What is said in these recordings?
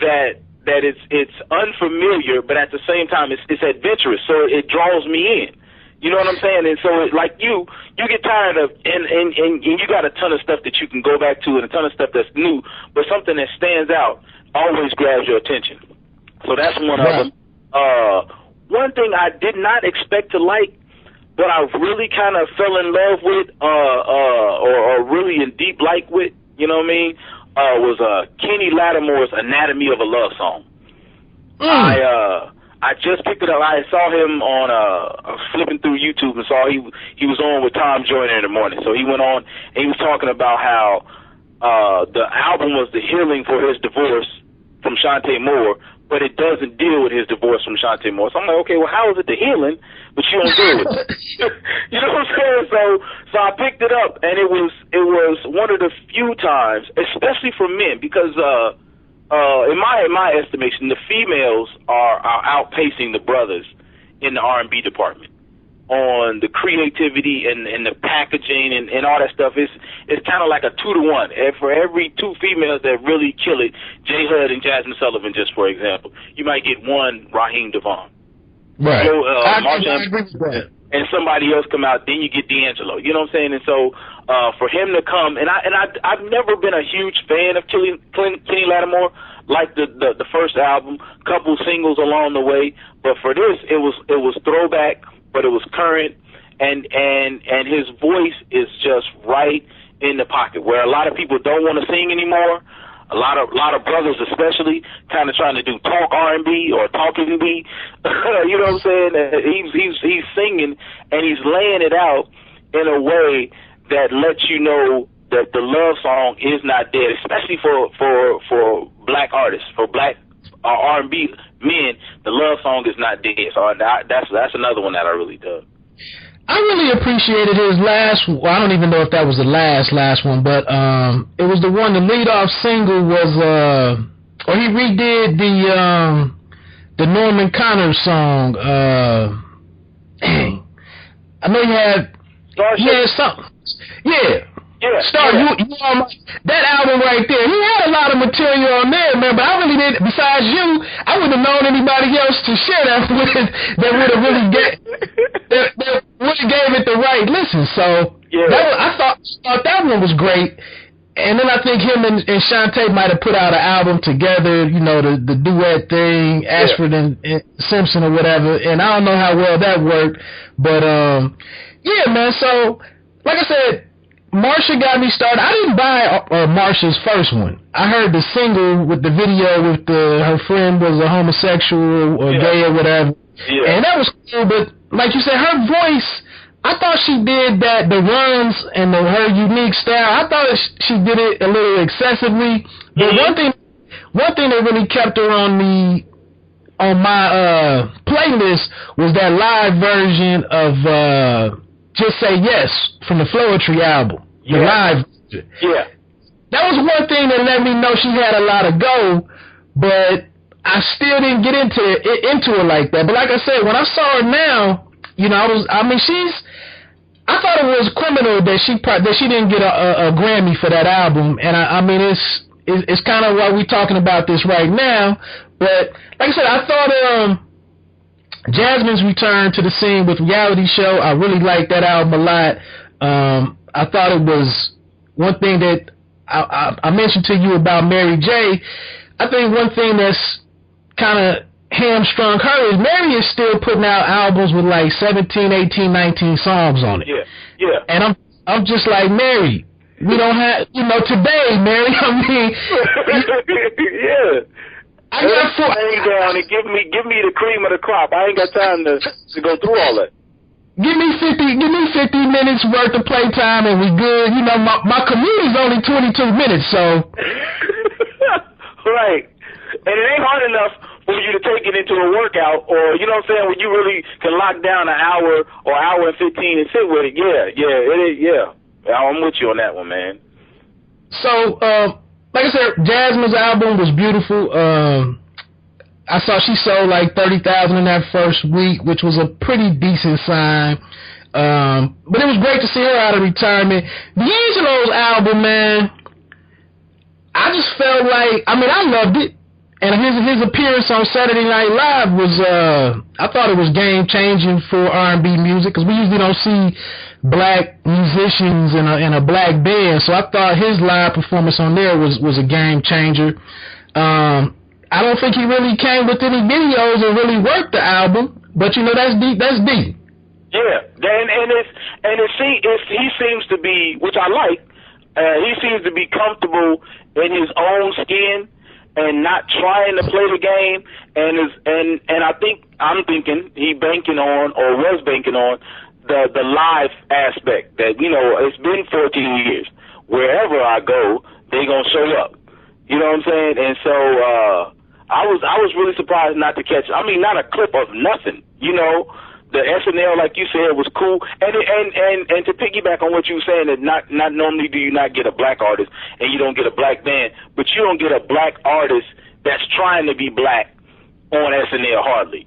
that it's unfamiliar, but at the same time it's adventurous, so it draws me in. You know what I'm saying? And so like you get tired of and you got a ton of stuff that you can go back to and a ton of stuff that's new, but something that stands out always grabs your attention. So that's one of them. One thing I did not expect to like, but I really kind of fell in love with, or really in deep like with, you know what I mean, was Kenny Lattimore's Anatomy of a Love Song. I just picked it up. I saw him on flipping through YouTube and saw he was on with Tom Joyner in the morning. So he went on and he was talking about how the album was the healing for his divorce from Shantae Moore, but it doesn't deal with his divorce from Shantae Moore. So I'm like, okay, well, how is it the healing, but you don't deal with it? You know what I'm saying? So I picked it up, and it was one of the few times, especially for men, because in my estimation, the females are outpacing the brothers in the R&B department on the creativity and the packaging and all that stuff. It's kind of like a 2-to-1. And for every 2 females that really kill it, J. Hud and Jasmine Sullivan, just for example, you might get one Raheem DeVaughn. Right. So, and somebody else come out, then you get D'Angelo. You know what I'm saying? And so for him to come, and I've never been a huge fan of Kenny Lattimore, like the first album, couple singles along the way, but for this it was throwback, but it was current, and his voice is just right in the pocket, where a lot of people don't want to sing anymore. A lot of brothers, especially, kind of trying to do talk R&B or talking B. You know what I'm saying? He's singing and he's laying it out in a way that lets you know that the love song is not dead, especially for black artists, for black R&B men. The love song is not dead. So that's another one that I really dug. I really appreciated his last. Well, I don't even know if that was the last one, but it was the one. The lead-off single was, or he redid the Norman Connors song. Dang, I know he had something. Yeah. Yeah, Star, yeah. You that album right there, he had a lot of material on there, man, but I really didn't, besides you, I wouldn't have known anybody else to share that with that would have really gave it the right listen. So yeah. I thought that one was great. And then I think him and Shantae might have put out an album together, you know, the duet thing, Ashford and Simpson or whatever, and I don't know how well that worked, but yeah, man, so like I said, Marsha got me started. I didn't buy Marsha's first one. I heard the single with the video with her friend was a homosexual or gay or whatever. Yeah. And that was cool, but like you said, her voice, I thought she did the runs and her unique style. I thought she did it a little excessively. But one thing that really kept her on my playlist was that live version of Just Say Yes from the Floetry album. The live version. Yeah. That was one thing that let me know she had a lot of go, but I still didn't get into it like that. But like I said, when I saw her now, you know, I thought it was criminal that she didn't get a Grammy for that album, and I mean it's kind of why we're talking about this right now. But like I said, I thought Jasmine's return to the scene with Reality Show, I really liked that album a lot. I thought it was one thing that I mentioned to you about Mary J. I think one thing that's kind of hamstrung her is Mary is still putting out albums with like 17, 18, 19 songs on it. Yeah. And I'm just like, Mary, we don't have, you know, today, Mary, I mean. Yeah. I got down and give me the cream of the crop. I ain't got time to go through all that. Give me 50 minutes worth of playtime and we good. You know, my commute is only 22 minutes, so. Right. And it ain't hard enough for you to take it into a workout, or, you know what I'm saying, when you really can lock down an hour or hour and 15 and sit with it. Yeah, it is, yeah. I'm with you on that one, man. So, like I said, Jasmine's album was beautiful. I saw she sold like 30,000 in that first week, which was a pretty decent sign. But it was great to see her out of retirement. D'Angelo's album, man, I just felt like, I mean, I loved it. And his appearance on Saturday Night Live was, I thought it was game changing for R&B music, because we usually don't see black musicians in a black band. So I thought his live performance on there was a game changer. I don't think he really came with any videos and really worked the album, but that's deep. That's deep. Yeah, and he seems to be, which I like. He seems to be comfortable in his own skin and not trying to play the game, and I'm thinking he banking on, or was banking on, the live aspect that, it's been 14 years. Wherever I go, they gonna show up. You know what I'm saying? And so I was really surprised not to catch. I mean, not a clip of nothing. The SNL, like you said, was cool. And to piggyback on what you were saying, that not normally do you not get a black artist and you don't get a black band, but you don't get a black artist that's trying to be black on SNL hardly.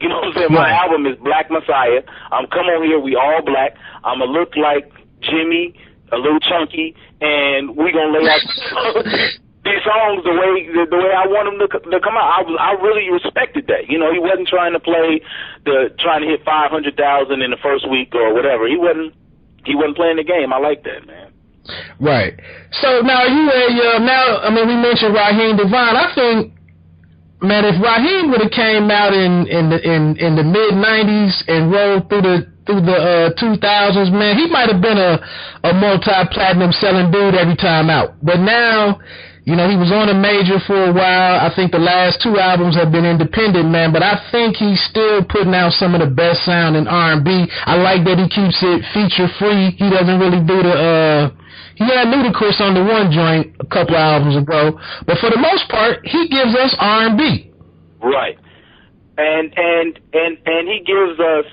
You know what I'm saying? Right. My album is Black Messiah. Come on here, we all black. I'ma look like Jimmy, a little chunky, and we gonna lay out these songs the way I want them to come out. I really respected that. He wasn't trying to trying to hit 500,000 in the first week or whatever. He wasn't playing the game. I like that, man. Right. So now we mentioned Raheem Devon. I think, man, if Raheem would have came out in the mid '90s and rolled through the 2000s, man, he might have been a multi-platinum selling dude every time out. But now, he was on a major for a while. I think the last 2 albums have been independent, man, but I think he's still putting out some of the best sound in R&B. I like that he keeps it feature-free. He doesn't really do he had Ludacris on the one joint a couple albums ago, but for the most part, he gives us R&B. Right. And he gives us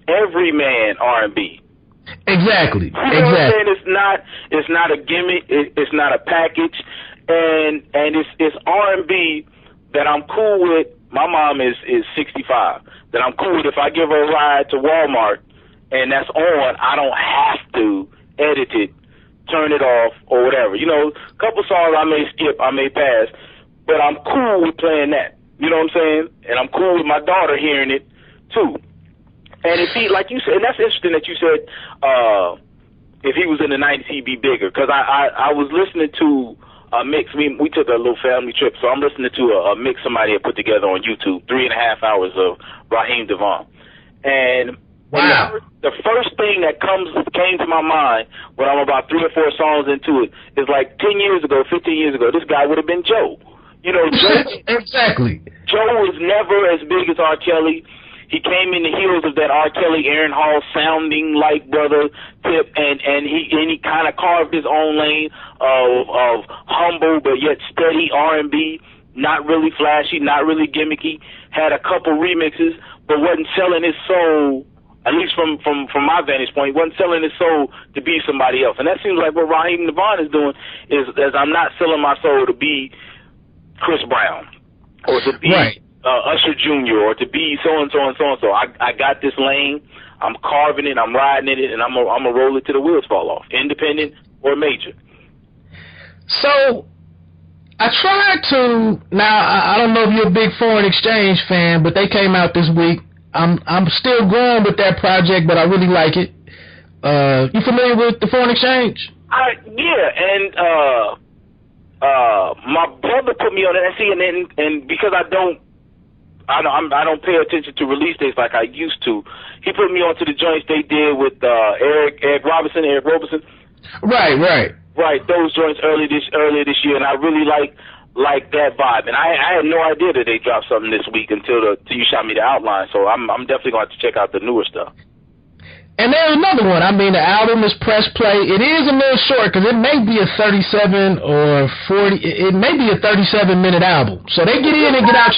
everyman R&B. Exactly. You know what I'm saying? It's not a gimmick. It's not a package. And it's R&B that I'm cool with. My mom is 65. That I'm cool with. If I give her a ride to Walmart and that's on, I don't have to edit it, turn it off, or whatever. A couple songs I may skip, I may pass, but I'm cool with playing that. You know what I'm saying? And I'm cool with my daughter hearing it too. And if he, like you said, and that's interesting that you said, if he was in the 90s, he'd be bigger. Because I was listening to a mix. We took a little family trip, so I'm listening to a mix somebody had put together on YouTube, 3.5 hours of Raheem Devon. And wow. The first thing that came to my mind when I'm about 3 or 4 songs into it is like 10 years ago, 15 years ago, this guy would have been Joe. Joe. Exactly. Joe was never as big as R. Kelly. He came in the heels of that R. Kelly, Aaron Hall sounding like brother Tip, and he kind of carved his own lane of humble but yet steady R&B, not really flashy, not really gimmicky. Had a couple remixes, but wasn't selling his soul. At least from my vantage point, he wasn't selling his soul to be somebody else. And that seems like what Raheem Devon is doing is I'm not selling my soul to be Chris Brown or to be Usher Jr. or to be so-and-so and so-and-so. I got this lane. I'm carving it. I'm riding it, and I'm gonna roll it till the wheels fall off, independent or major. So I tried to. Now I don't know if you're a big foreign exchange fan, but they came out this week. I'm still going with that project, but I really like it. You familiar with the foreign exchange? Yeah, and my brother put me on it. And because I don't pay attention to release dates like I used to, he put me onto the joints they did with Eric Roberson. Right, those joints earlier this year, and I really like that vibe. And I had no idea that they dropped something this week until you shot me the outline. So I'm definitely going to have to check out the newer stuff. And there's another one. I mean, the album is press play. It is a little short because it may be a 37 or 40. It may be a 37-minute album. So they get in and get out.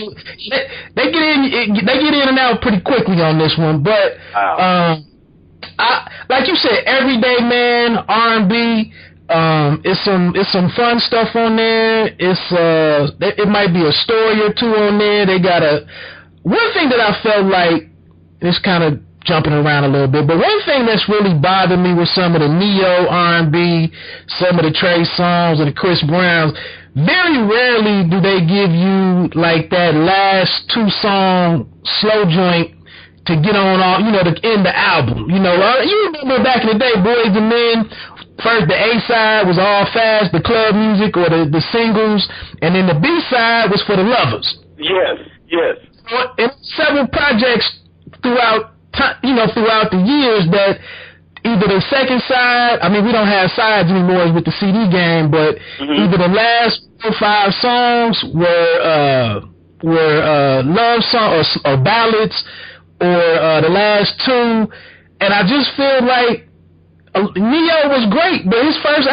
They get in and out pretty quickly on this one. But like you said, everyday man R&B. It's some fun stuff on there. It might be a story or two on there. They got one thing that I felt like, it's kind of jumping around a little bit, but one thing that's really bothered me with some of the neo R&B, some of the Trey Songz and the Chris Browns, very rarely do they give you like that last 2-song slow joint to get on all, you know, to end the album. You know, you remember back in the day, Boys and Men, first the A-side was all fast, the club music or the singles, and then the B-side was for the lovers. Yes, yes. So, in several projects throughout the years that either the second side, I mean, we don't have sides anymore with the CD game, but either the last 4 or 5 songs were love songs or ballads, or the last 2, and I just feel like Neo was great, but his first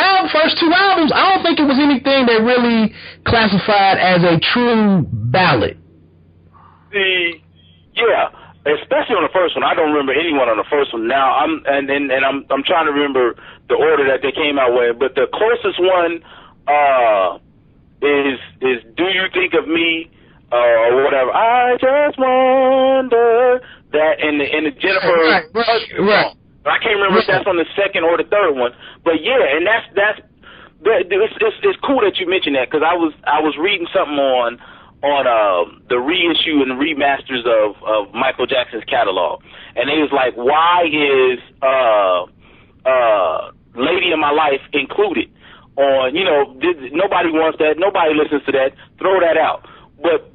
2 albums, I don't think it was anything that really classified as a true ballad. Yeah, especially on the first one. I don't remember anyone on the first one. Now I'm trying to remember the order that they came out with, but the closest one is Do You Think of Me or whatever. I just wonder. That and the Jennifer right. I can't remember if that's on the second or the third one, but yeah, and it's cool that you mentioned that, because I was reading something on the reissue and remasters of Michael Jackson's catalog, and it was like, why is Lady in My Life included on? You know, nobody wants that, nobody listens to that, throw that out. But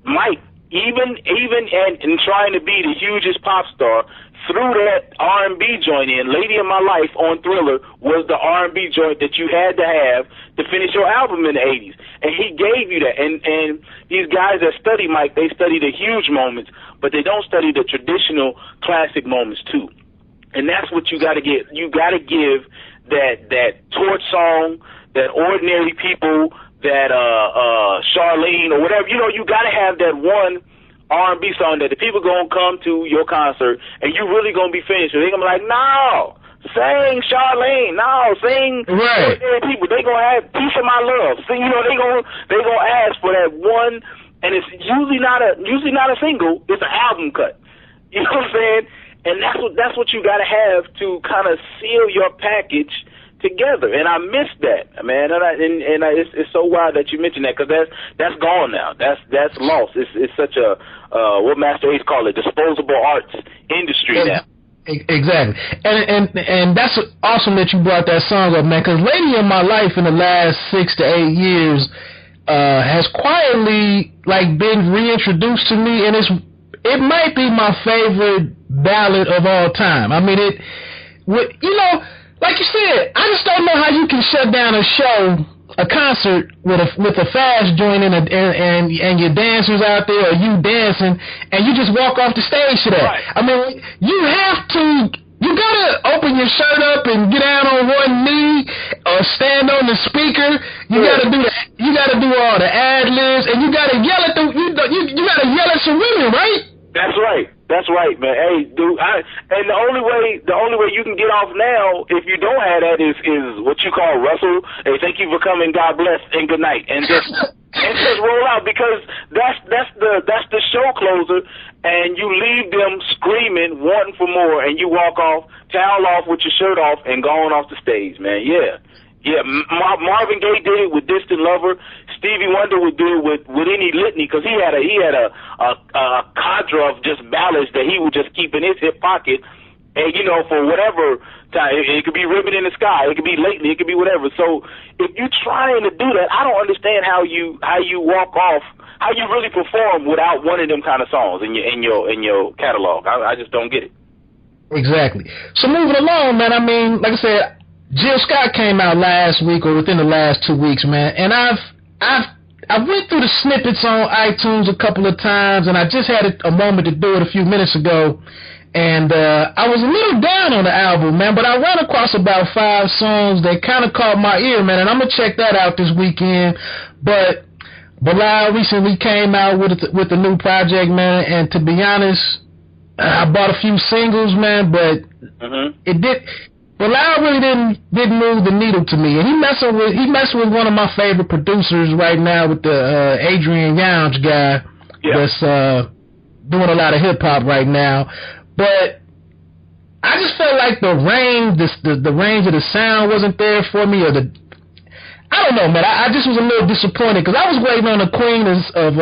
Mike, even and trying to be the hugest pop star, threw that R&B joint in. Lady in My Life on Thriller was the R&B joint that you had to have to finish your album in the 80s. And he gave you that. And these guys that study Mike, they study the huge moments, but they don't study the traditional classic moments too. And that's what you got to get. You got to give that Torch song, that Ordinary People, that Charlene or whatever, you know, you gotta have that one R&B song that the people gonna come to your concert and you really gonna be finished. They're gonna be like, no, sing Charlene, no, sing Ordinary People. They gonna have Piece of My Love. Sing, you know, they gonna ask for that one, and it's usually not a single. It's an album cut. You know what I'm saying? And that's what you gotta have to kind of seal your package together, and I miss that, man. It's so wild that you mentioned that, because that's gone now. That's lost. It's such a what Master Ace called it, disposable arts industry now. Exactly, and that's awesome that you brought that song up, man. Because Lady in My Life in the last 6 to 8 years has quietly like been reintroduced to me, and it might be my favorite ballad of all time. I mean, you know. Like you said, I just don't know how you can shut down a concert with a fast joint and your dancers out there, or you dancing, and you just walk off the stage to that. Right. I mean, you gotta open your shirt up and get down on one knee or stand on the speaker. You gotta do all the ad libs, and you gotta yell at you gotta yell at some women, right? That's right. That's right, man. Hey, dude, and the only way you can get off now, if you don't have that, is what you call Russell. Hey, thank you for coming. God bless and good night, and just roll out, because that's the show closer, and you leave them screaming, wanting for more, and you walk off, towel off with your shirt off, and going off the stage, man. Yeah. Marvin Gaye did it with Distant Lover. Stevie Wonder would do it with any litany, because he had a cadre of just ballads that he would just keep in his hip pocket, and you know, for whatever time, it could be Ribbon in the Sky, it could be Lately, it could be whatever. So if you're trying to do that, I don't understand how you walk off, how you really perform without one of them kind of songs in your catalog. I just don't get it. Exactly. So moving along, man. I mean, like I said, Jill Scott came out last week or within the last 2 weeks, man, and I went through the snippets on iTunes a couple of times, and I just had a moment to do it a few minutes ago, and I was a little down on the album, man, but I ran across about 5 songs that kind of caught my ear, man, and I'm gonna check that out this weekend. But Bilal recently came out with a new project, man, and to be honest, I bought a few singles, man, but it did. Bilal really didn't move the needle to me, and he messing with one of my favorite producers right now, with the Adrian Younge guy that's doing a lot of hip hop right now. But I just felt like the range of the sound wasn't there for me, or I don't know, man. I just was a little disappointed because I was waiting on the queen of